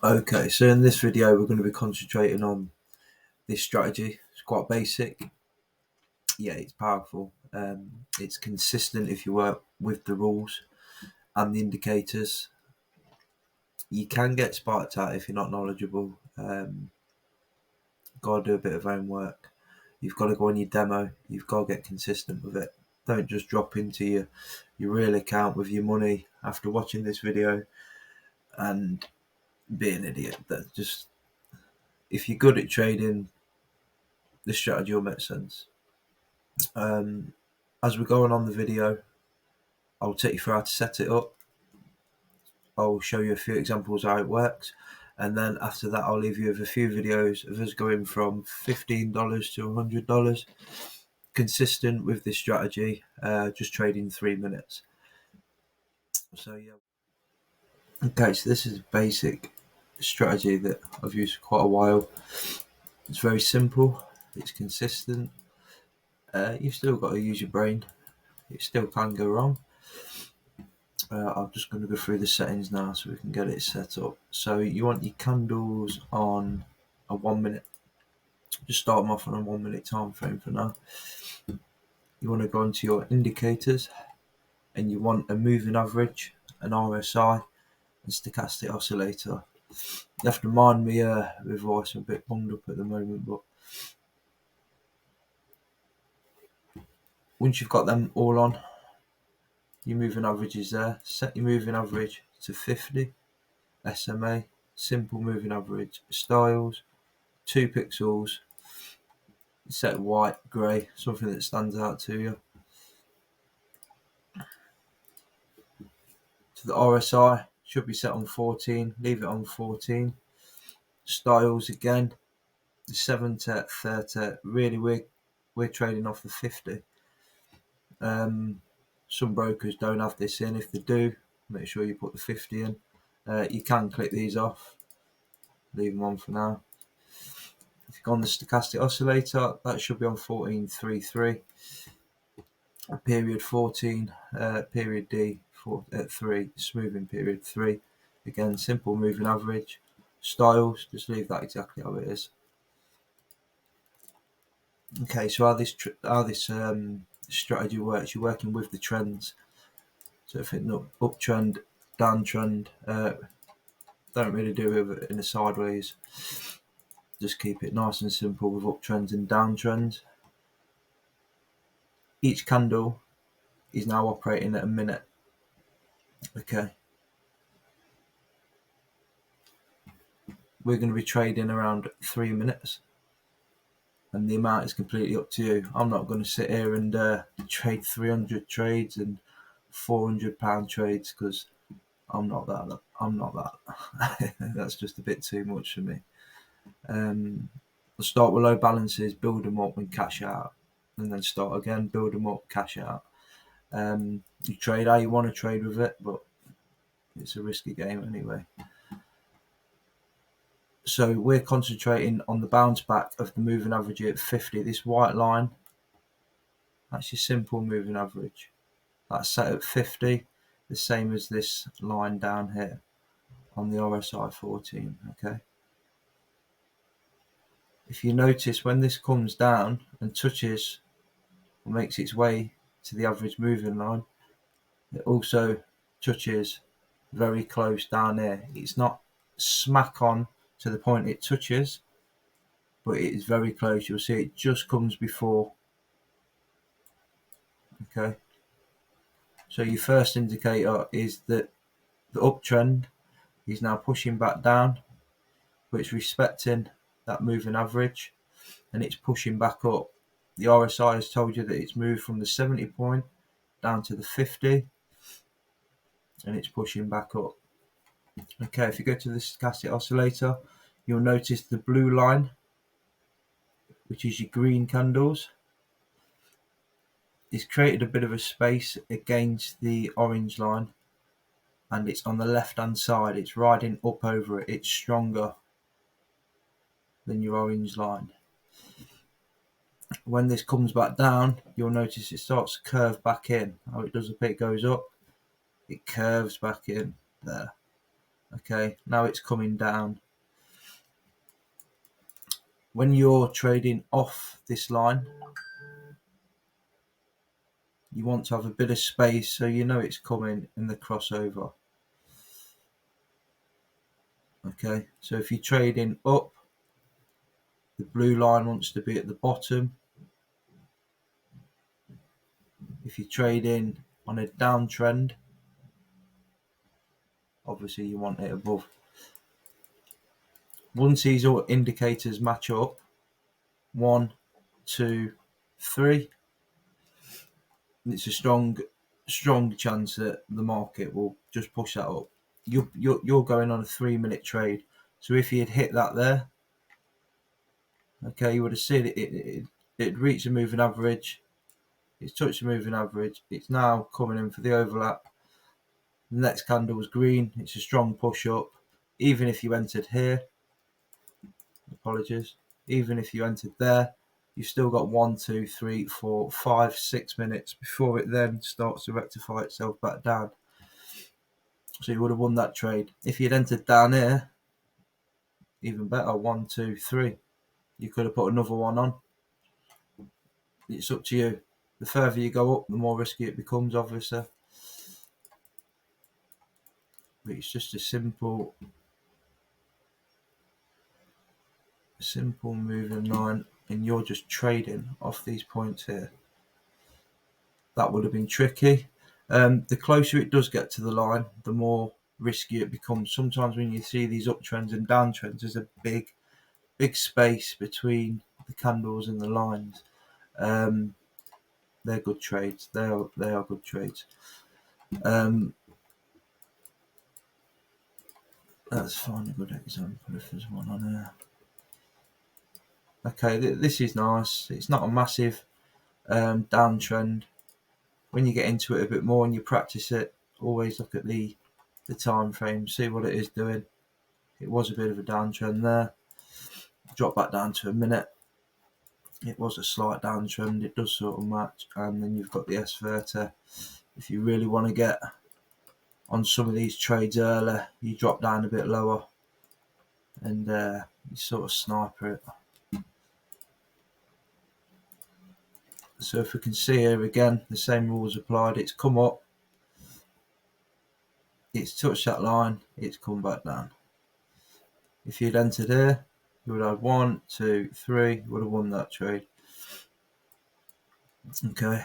Okay, so in this video we're going to be concentrating on this strategy. It's quite basic. Yeah, it's powerful. It's consistent if you work with the rules and the indicators. You can get sparked at if you're not knowledgeable. Got to do a bit of homework. You've got to go on your demo. You've got to get consistent with it. Don't just drop into your real account with your money after watching this video and be an idiot. That just, if you're good at trading, the strategy will make sense. As we're going on the video, I'll take you through how to set it up. I'll show you a few examples how it works, and then after that I'll leave you with a few videos of us going from $15 to $100 consistent with this strategy, just trading 3 minutes. So yeah, okay, so this is a basic strategy that I've used for quite a while. It's very simple, it's consistent. You've still got to use your brain. It still can go wrong. I'm just going to go through the settings now so we can get it set up. So you want your candles on a 1 minute. Just start them off on a 1 minute time frame for now. You want to go into your indicators and you want a moving average, an RSI, and stochastic oscillator. You have to mind me with voice. I'm a bit bunged up at the moment, but once you've got them all on, your moving average is there. Set your moving average to 50. SMA, simple moving average. Styles, 2 pixels. Set white, grey, something that stands out to you. To the RSI, should be set on 14. Leave it on 14. Styles again, the 7 to 30. Really, we're trading off the 50. Some brokers don't have this in. If they do, make sure you put the 50 in. You can click these off. Leave them on for now. If you go on the stochastic oscillator, that should be on 14.33. Period 14, period D 3, smoothing period 3. Again, simple moving average. Styles, just leave that exactly how it is. Okay, so how this strategy works, you're working with the trends. So if it's an uptrend, downtrend, don't really do it in a sideways. Just keep it nice and simple with uptrends and downtrends. Each candle is now operating at a minute. Okay. We're going to be trading around 3 minutes. And the amount is completely up to you. I'm not going to sit here and trade 300 trades and £400 trades because I'm not that. That's just a bit too much for me. I'll start with low balances, build them up and cash out, and then start again, build them up, cash out. You trade how you want to trade with it, but it's a risky game anyway. So we're concentrating on the bounce back of the moving average at 50. This white line, that's your simple moving average. That's set at 50, the same as this line down here on the RSI 14. Okay. If you notice, when this comes down and touches or makes its way to the average moving line, it also touches very close down here. It's not smack on to the point it touches, but it is very close. You'll see it just comes before. Okay. So your first indicator is that the uptrend is now pushing back down, but it's respecting that moving average and it's pushing back up. The RSI has told you that it's moved from the 70 point down to the 50 and it's pushing back up. Okay, if you go to the stochastic oscillator, you'll notice the blue line, which is your green candles. It's created a bit of a space against the orange line and it's on the left hand side. It's riding up over it. It's stronger than your orange line. When this comes back down, you'll notice it starts to curve back in. How it does a bit goes up, it curves back in there. Okay, now it's coming down. When you're trading off this line, you want to have a bit of space so you know it's coming in the crossover. Okay, so if you're trading up, the blue line wants to be at the bottom. If you're trading on a downtrend, obviously you want it above. Once these all indicators match up, 1, 2, 3, it's a strong chance that the market will just push that up. You're going on a 3-minute trade, so if you'd hit that there, okay, you would have seen it reached a moving average. It's touched the moving average. It's now coming in for the overlap. The next candle was green. It's a strong push up. Even if you entered here, apologies, even if you entered there, you've still got 1, 2, 3, 4, 5, 6 minutes before it then starts to rectify itself back down. So you would have won that trade. If you'd entered down here, even better, 1, 2, 3. You could have put another one on. It's up to you. The further you go up, the more risky it becomes, obviously. But it's just a simple moving line, and you're just trading off these points here. That would have been tricky. The closer it does get to the line, the more risky it becomes. Sometimes when you see these uptrends and downtrends, there's a big space between the candles and the lines. They're good trades. They are good trades. Let's find a good example if there's one on here. Okay, this is nice. It's not a massive downtrend. When you get into it a bit more and you practice it, always look at the time frame, see what it is doing. It was a bit of a downtrend there. Drop back down to a minute. It was a slight downtrend. It does sort of match, and then you've got the S30. If you really want to get on some of these trades early, you drop down a bit lower and you sort of sniper it. So if we can see here again, the same rules applied. It's come up, it's touched that line, it's come back down. If you'd entered here, you would have 1, 2, 3, you would have won that trade. Okay.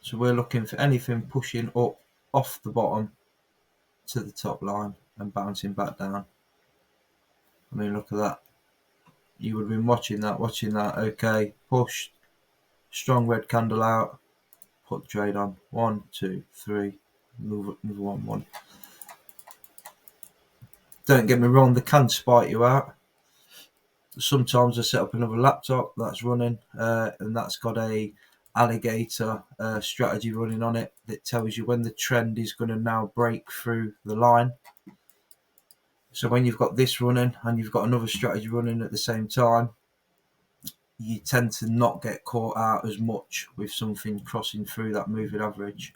So we're looking for anything pushing up off the bottom to the top line and bouncing back down. I mean, look at that. You would have been watching that. Okay, pushed, strong red candle out, put the trade on. 1, 2, 3, another 1. Don't get me wrong, they can spike you out. Sometimes I set up another laptop that's running, and that's got a alligator strategy running on it that tells you when the trend is going to now break through the line. So when you've got this running and you've got another strategy running at the same time, you tend to not get caught out as much with something crossing through that moving average.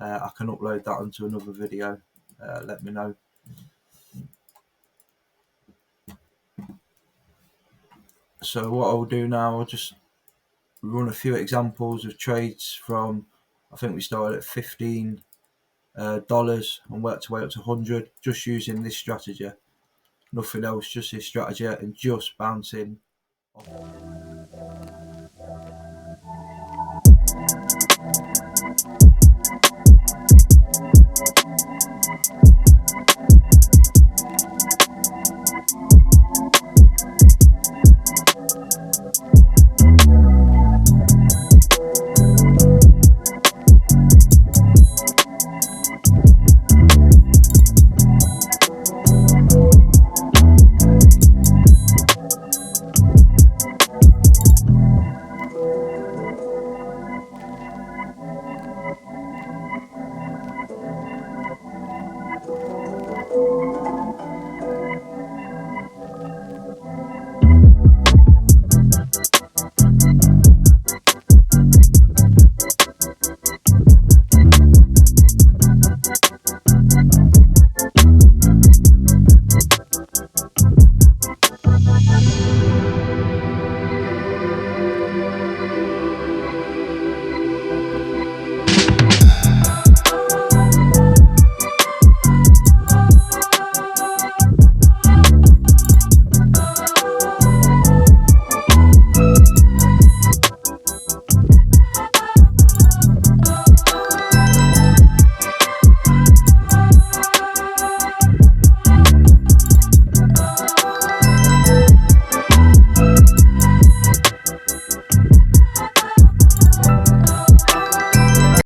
I can upload that onto another video. Let me know. So what I'll do now, I'll just run a few examples of trades from, I think we started at $15 and worked our way up to 100, just using this strategy. Nothing else, just this strategy and just bouncing off.